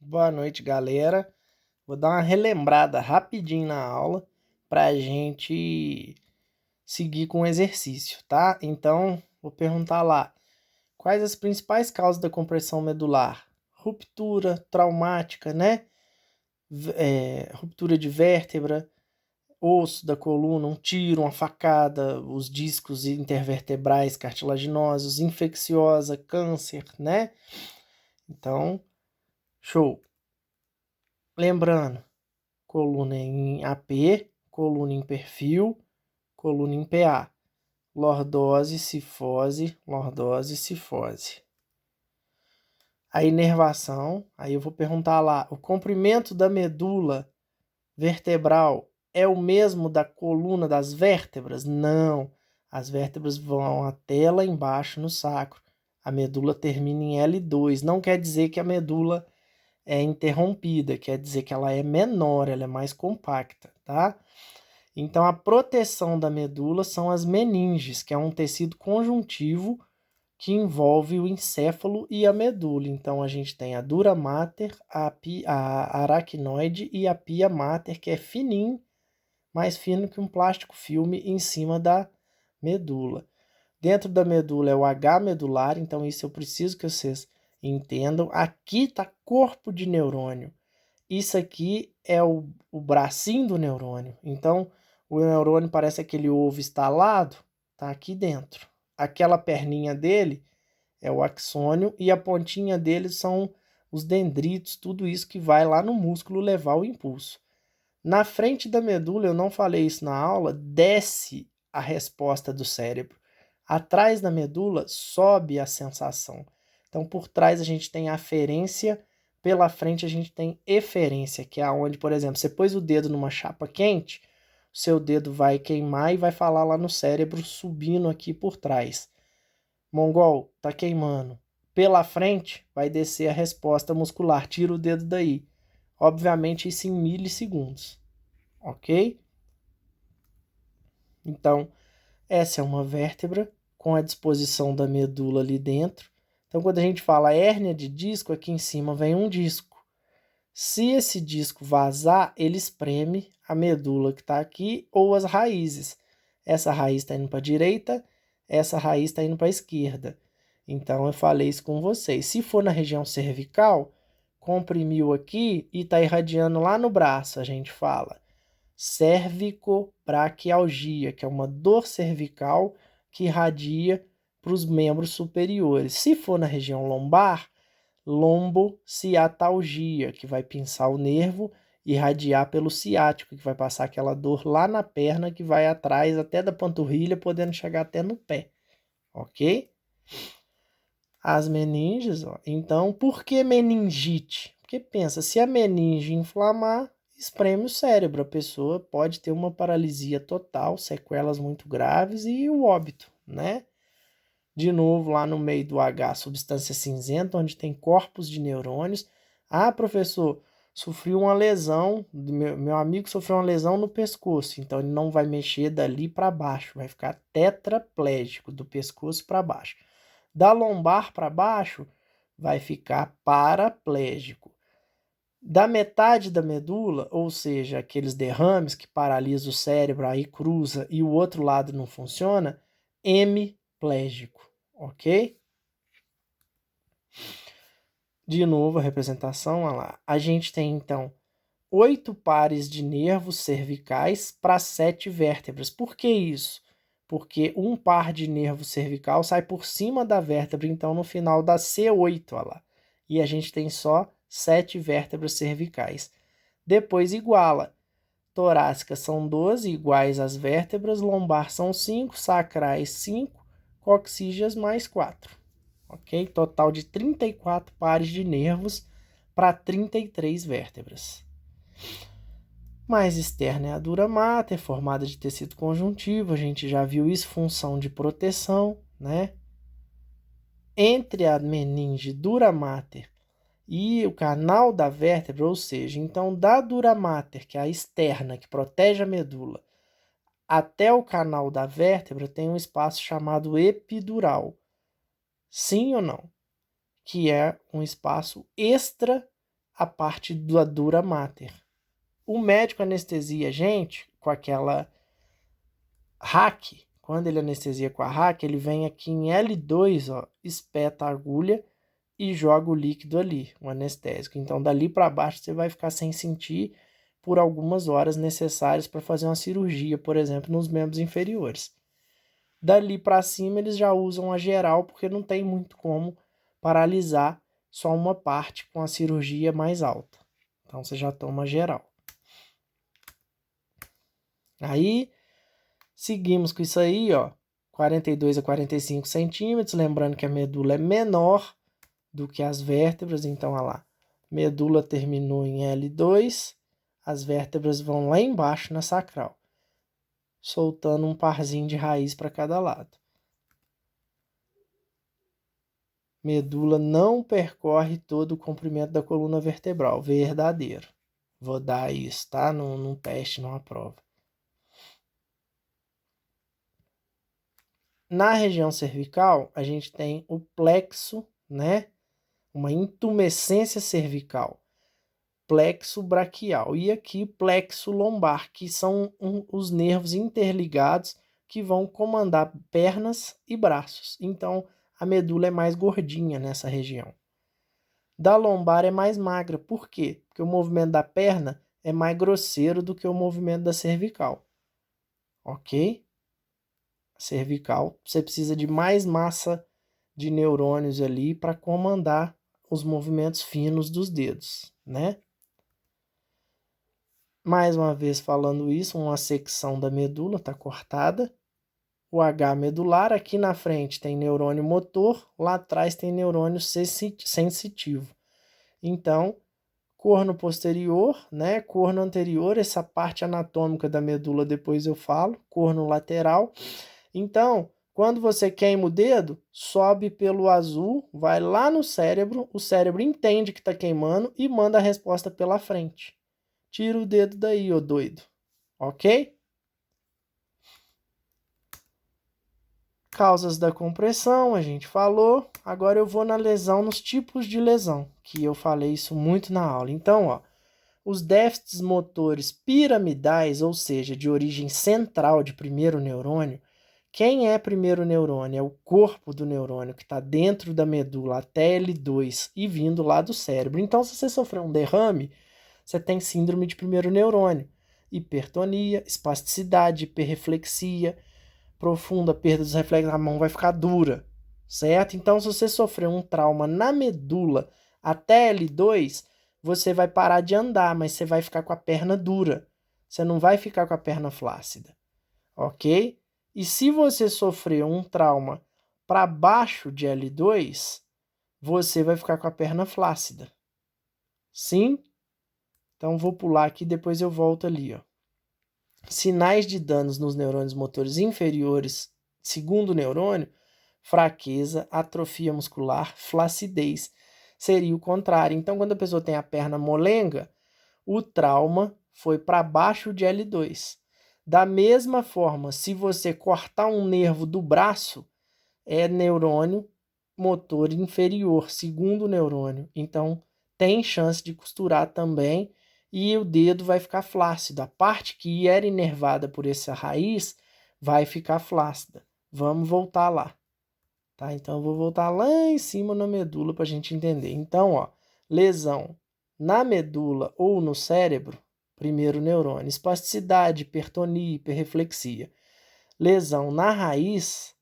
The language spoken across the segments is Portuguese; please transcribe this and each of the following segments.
Boa noite, galera. Vou dar uma relembrada rapidinho na aula para a gente seguir com o exercício, tá? Então, vou perguntar lá: quais as principais causas da compressão medular? Ruptura traumática, né? Ruptura de vértebra, osso da coluna, um tiro, uma facada, os discos intervertebrais cartilaginosos, infecciosa, câncer, né? Então, show. Lembrando, coluna em AP, coluna em perfil, coluna em PA. Lordose, cifose. A inervação, aí eu vou perguntar lá, o comprimento da medula vertebral é o mesmo da coluna das vértebras? Não, as vértebras vão até lá embaixo no sacro. A medula termina em L2, não quer dizer que a medula é interrompida, quer dizer que ela é menor, ela é mais compacta, tá? Então, a proteção da medula são as meninges, que é um tecido conjuntivo que envolve o encéfalo e a medula. Então, a gente tem a dura mater, a aracnoide e a pia mater, que é fininho, mais fino que um plástico filme em cima da medula. Dentro da medula é o H medular, então isso eu preciso que vocês entendam. Aqui está corpo de neurônio. Isso aqui é o bracinho do neurônio. Então, o neurônio parece aquele ovo estalado, tá aqui dentro. Aquela perninha dele é o axônio e a pontinha dele são os dendritos, tudo isso que vai lá no músculo levar o impulso. Na frente da medula, eu não falei isso na aula, desce a resposta do cérebro. Atrás da medula sobe a sensação. Então, por trás a gente tem aferência, pela frente a gente tem eferência, que é onde, por exemplo, você pôs o dedo numa chapa quente, o seu dedo vai queimar e vai falar lá no cérebro, subindo aqui por trás. Mongol, tá queimando. Pela frente vai descer a resposta muscular, tira o dedo daí. Obviamente isso em milissegundos, ok? Então, essa é uma vértebra com a disposição da medula ali dentro. Então, quando a gente fala hérnia de disco, aqui em cima vem um disco. Se esse disco vazar, ele espreme a medula que está aqui ou as raízes. Essa raiz está indo para a direita, essa raiz está indo para a esquerda. Então, eu falei isso com vocês. Se for na região cervical, comprimiu aqui e está irradiando lá no braço, a gente fala cervicobraquialgia, que é uma dor cervical que irradia para os membros superiores. Se for na região lombar, lombociatalgia, que vai pinçar o nervo e irradiar pelo ciático, que vai passar aquela dor lá na perna, que vai atrás até da panturrilha, podendo chegar até no pé, ok? As meninges, ó. Então, por que meningite? Porque pensa, se a meninge inflamar, espreme o cérebro. A pessoa pode ter uma paralisia total, sequelas muito graves e o óbito, né? De novo, lá no meio do H, substância cinzenta, onde tem corpos de neurônios. Ah, professor, sofreu uma lesão, meu amigo sofreu uma lesão no pescoço, então ele não vai mexer dali para baixo, vai ficar tetraplégico, do pescoço para baixo. Da lombar para baixo, vai ficar paraplégico. Da metade da medula, ou seja, aqueles derrames que paralisam o cérebro, aí cruza e o outro lado não funciona, hemiplégico, ok? De novo a representação, olha lá. A gente tem então 8 pares de nervos cervicais para 7 vértebras. Por que isso? Porque um par de nervo cervical sai por cima da vértebra, então no final dá C8, olha lá. E a gente tem só 7 vértebras cervicais. Depois iguala. Torácicas são 12, iguais às vértebras, lombar são 5, sacrais 5, coxígeas mais 4. Ok? Total de 34 pares de nervos para 33 vértebras. Mais externa é a dura mater, formada de tecido conjuntivo, a gente já viu isso, função de proteção, né? Entre a meninge dura mater e o canal da vértebra, ou seja, então da dura mater, que é a externa, que protege a medula, até o canal da vértebra tem um espaço chamado epidural. Sim ou não? Que é um espaço extra a parte da dura mater. O médico anestesia a gente com aquela hack. Quando ele anestesia com a hack, ele vem aqui em L2, ó, espeta a agulha e joga o líquido ali, o anestésico. Então, dali para baixo, você vai ficar sem sentir por algumas horas necessárias para fazer uma cirurgia, por exemplo, nos membros inferiores. Dali para cima, eles já usam a geral, porque não tem muito como paralisar só uma parte com a cirurgia mais alta. Então, você já toma geral. Aí, seguimos com isso aí, ó, 42 a 45 centímetros, lembrando que a medula é menor do que as vértebras, então, olha lá, medula terminou em L2, as vértebras vão lá embaixo na sacral, soltando um parzinho de raiz para cada lado. Medula não percorre todo o comprimento da coluna vertebral, verdadeiro. Vou dar isso, tá? Num teste, numa prova. Na região cervical, a gente tem o plexo, né? Uma intumescência cervical. Plexo braquial. E aqui, plexo lombar, que são os nervos interligados que vão comandar pernas e braços. Então, a medula é mais gordinha nessa região. Da lombar é mais magra. Por quê? Porque o movimento da perna é mais grosseiro do que o movimento da cervical. Ok? Cervical, você precisa de mais massa de neurônios ali para comandar os movimentos finos dos dedos, né? Mais uma vez falando isso, uma secção da medula está cortada. O H medular, aqui na frente tem neurônio motor, lá atrás tem neurônio sensitivo. Então, corno posterior, né? Corno anterior, essa parte anatômica da medula depois eu falo, corno lateral. Então, quando você queima o dedo, sobe pelo azul, vai lá no cérebro, o cérebro entende que está queimando e manda a resposta pela frente. Tira o dedo daí, ô doido. Ok? Causas da compressão, a gente falou. Agora eu vou na lesão, nos tipos de lesão, que eu falei isso muito na aula. Então, ó, os déficits motores piramidais, ou seja, de origem central de primeiro neurônio. Quem é primeiro neurônio? É o corpo do neurônio que está dentro da medula até L2 e vindo lá do cérebro. Então, se você sofrer um derrame, você tem síndrome de primeiro neurônio. Hipertonia, espasticidade, hiperreflexia, profunda perda dos reflexos, a mão vai ficar dura, certo? Então, se você sofrer um trauma na medula até L2, você vai parar de andar, mas você vai ficar com a perna dura. Você não vai ficar com a perna flácida, ok? E se você sofrer um trauma para baixo de L2, você vai ficar com a perna flácida. Sim? Então, vou pular aqui, depois eu volto ali, ó. Sinais de danos nos neurônios motores inferiores, segundo neurônio, fraqueza, atrofia muscular, flacidez. Seria o contrário. Então, quando a pessoa tem a perna molenga, o trauma foi para baixo de L2. Da mesma forma, se você cortar um nervo do braço, é neurônio motor inferior, segundo neurônio. Então, tem chance de costurar também e o dedo vai ficar flácido. A parte que era inervada por essa raiz vai ficar flácida. Vamos voltar lá. Tá? Então, eu vou voltar lá em cima na medula para a gente entender. Então, ó, lesão na medula ou no cérebro, primeiro neurônio. Espasticidade, hipertonia, hiperreflexia. Lesão na raiz,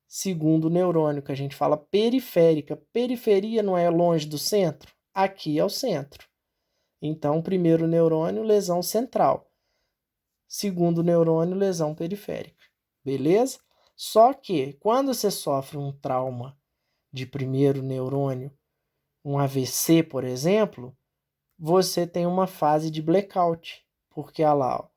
segundo neurônio, que a gente fala periférica. Periferia não é longe do centro? Aqui é o centro. Então, primeiro neurônio, lesão central. Segundo neurônio, lesão periférica. Beleza? Só que, quando você sofre um trauma de primeiro neurônio, um AVC, por exemplo, você tem uma fase de blackout. Porque, olha lá, ó,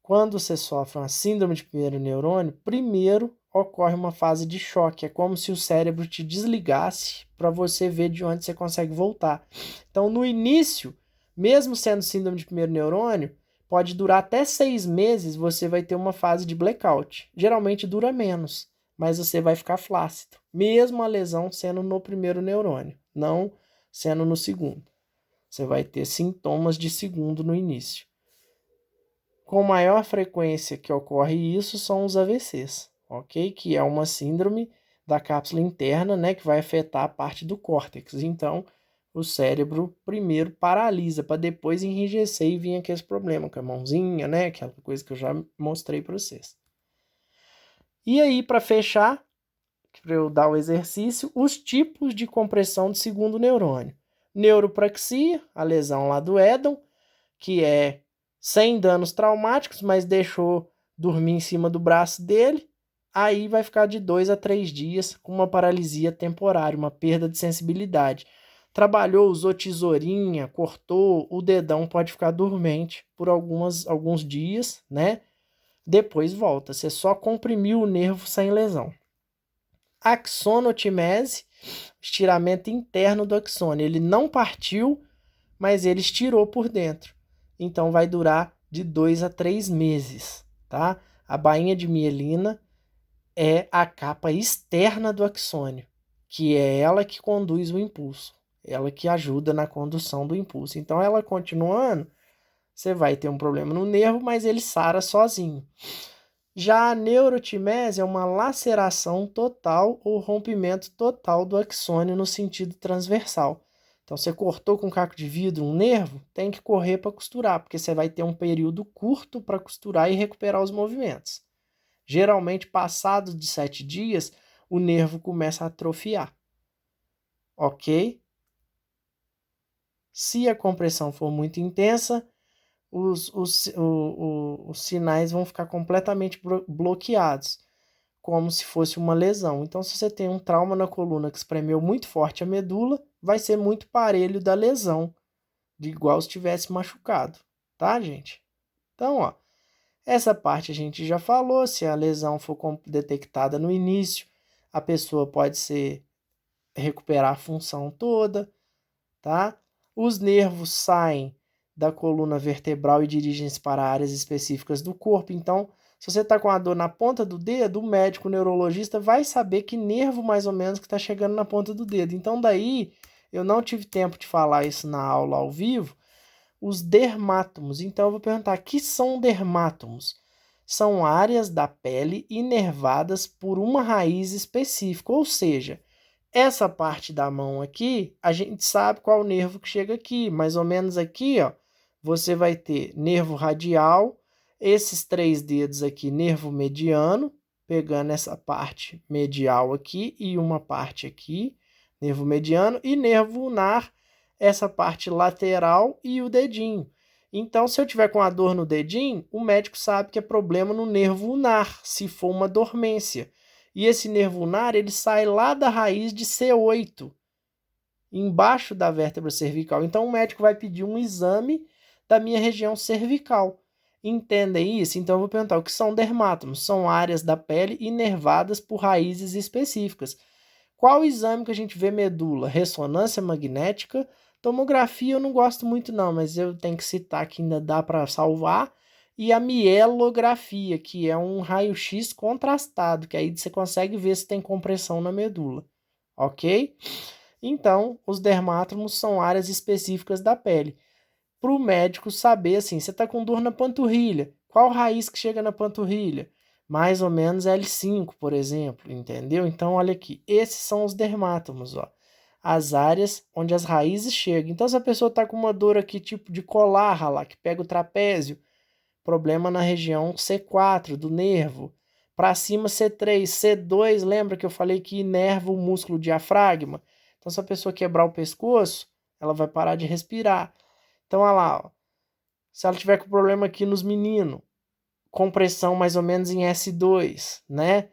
quando você sofre uma síndrome de primeiro neurônio, primeiro ocorre uma fase de choque. É como se o cérebro te desligasse para você ver de onde você consegue voltar. Então, no início, mesmo sendo síndrome de primeiro neurônio, pode durar até 6 meses, você vai ter uma fase de blackout. Geralmente dura menos, mas você vai ficar flácido. Mesmo a lesão sendo no primeiro neurônio, não sendo no segundo. Você vai ter sintomas de segundo no início. Com maior frequência que ocorre isso são os AVCs, ok? Que é uma síndrome da cápsula interna, né, que vai afetar a parte do córtex. Então, o cérebro primeiro paralisa para depois enrijecer e vir aquele problema com a mãozinha, né, aquela coisa que eu já mostrei para vocês. E aí, para fechar, para eu dar o exercício, os tipos de compressão do segundo neurônio. Neuropraxia, a lesão lá do Edon, que é sem danos traumáticos, mas deixou dormir em cima do braço dele, aí vai ficar de 2 a 3 dias com uma paralisia temporária, uma perda de sensibilidade. Trabalhou, usou tesourinha, cortou, o dedão pode ficar dormente por alguns dias, né? Depois volta. Você só comprimiu o nervo sem lesão. Axonotimese, estiramento interno do axônio. Ele não partiu, mas ele estirou por dentro. Então vai durar de 2 a 3 meses, tá? A bainha de mielina é a capa externa do axônio, que é ela que conduz o impulso, ela que ajuda na condução do impulso. Então ela continuando, você vai ter um problema no nervo, mas ele sara sozinho. Já a neurotimese é uma laceração total ou rompimento total do axônio no sentido transversal. Então, você cortou com um caco de vidro um nervo, tem que correr para costurar, porque você vai ter um período curto para costurar e recuperar os movimentos. Geralmente, passados de 7 dias, o nervo começa a atrofiar. Ok? Se a compressão for muito intensa, os sinais vão ficar completamente bloqueados, como se fosse uma lesão. Então, se você tem um trauma na coluna que espremeu muito forte a medula, vai ser muito parelho da lesão, de igual se tivesse machucado, tá, gente? Então, ó, essa parte a gente já falou. Se a lesão for detectada no início, a pessoa pode recuperar a função toda, tá? Os nervos saem da coluna vertebral e dirigem-se para áreas específicas do corpo. Então, se você está com a dor na ponta do dedo, o médico o neurologista vai saber que nervo mais ou menos que está chegando na ponta do dedo. Então, daí, eu não tive tempo de falar isso na aula ao vivo, os dermátomos. Então, eu vou perguntar, o que são dermátomos? São áreas da pele inervadas por uma raiz específica, ou seja, essa parte da mão aqui, a gente sabe qual nervo que chega aqui. Mais ou menos aqui, ó, você vai ter nervo radial, esses 3 dedos aqui, nervo mediano, pegando essa parte medial aqui e uma parte aqui, nervo mediano, e nervo ulnar, essa parte lateral e o dedinho. Então, se eu tiver com a dor no dedinho, o médico sabe que é problema no nervo ulnar, se for uma dormência. E esse nervo ulnar, ele sai lá da raiz de C8, embaixo da vértebra cervical. Então, o médico vai pedir um exame da minha região cervical. Entendem isso? Então, eu vou perguntar, o que são dermátomos? São áreas da pele inervadas por raízes específicas. Qual exame que a gente vê medula? Ressonância magnética. Tomografia eu não gosto muito não, mas eu tenho que citar que ainda dá para salvar. E a mielografia, que é um raio-x contrastado, que aí você consegue ver se tem compressão na medula, ok? Então, os dermátomos são áreas específicas da pele. Para o médico saber, assim, você está com dor na panturrilha, qual raiz que chega na panturrilha? Mais ou menos L5, por exemplo, entendeu? Então, olha aqui, esses são os dermátomos, ó. As áreas onde as raízes chegam. Então, se a pessoa está com uma dor aqui, tipo de colar lá, que pega o trapézio, problema na região C4 do nervo. Para cima C3, C2, lembra que eu falei que inerva o músculo diafragma? Então, se a pessoa quebrar o pescoço, ela vai parar de respirar. Então, olha lá, ó. Se ela tiver com problema aqui nos meninos, compressão mais ou menos em S2, né?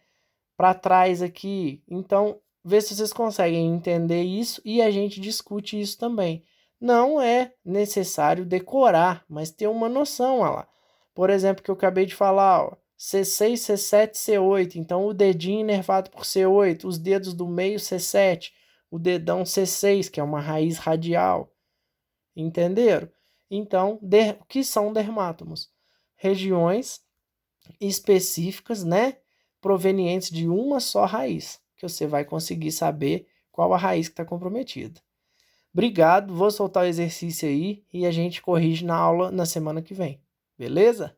Para trás aqui. Então, vê se vocês conseguem entender isso e a gente discute isso também. Não é necessário decorar, mas ter uma noção, olha lá. Por exemplo, que eu acabei de falar, ó, C6, C7, C8. Então, o dedinho inervado por C8, os dedos do meio C7, o dedão C6, que é uma raiz radial. Entenderam? Então, o que são dermátomos? Regiões específicas, né? Provenientes de uma só raiz, que você vai conseguir saber qual a raiz que está comprometida. Obrigado, vou soltar o exercício aí e a gente corrige na aula na semana que vem. Beleza?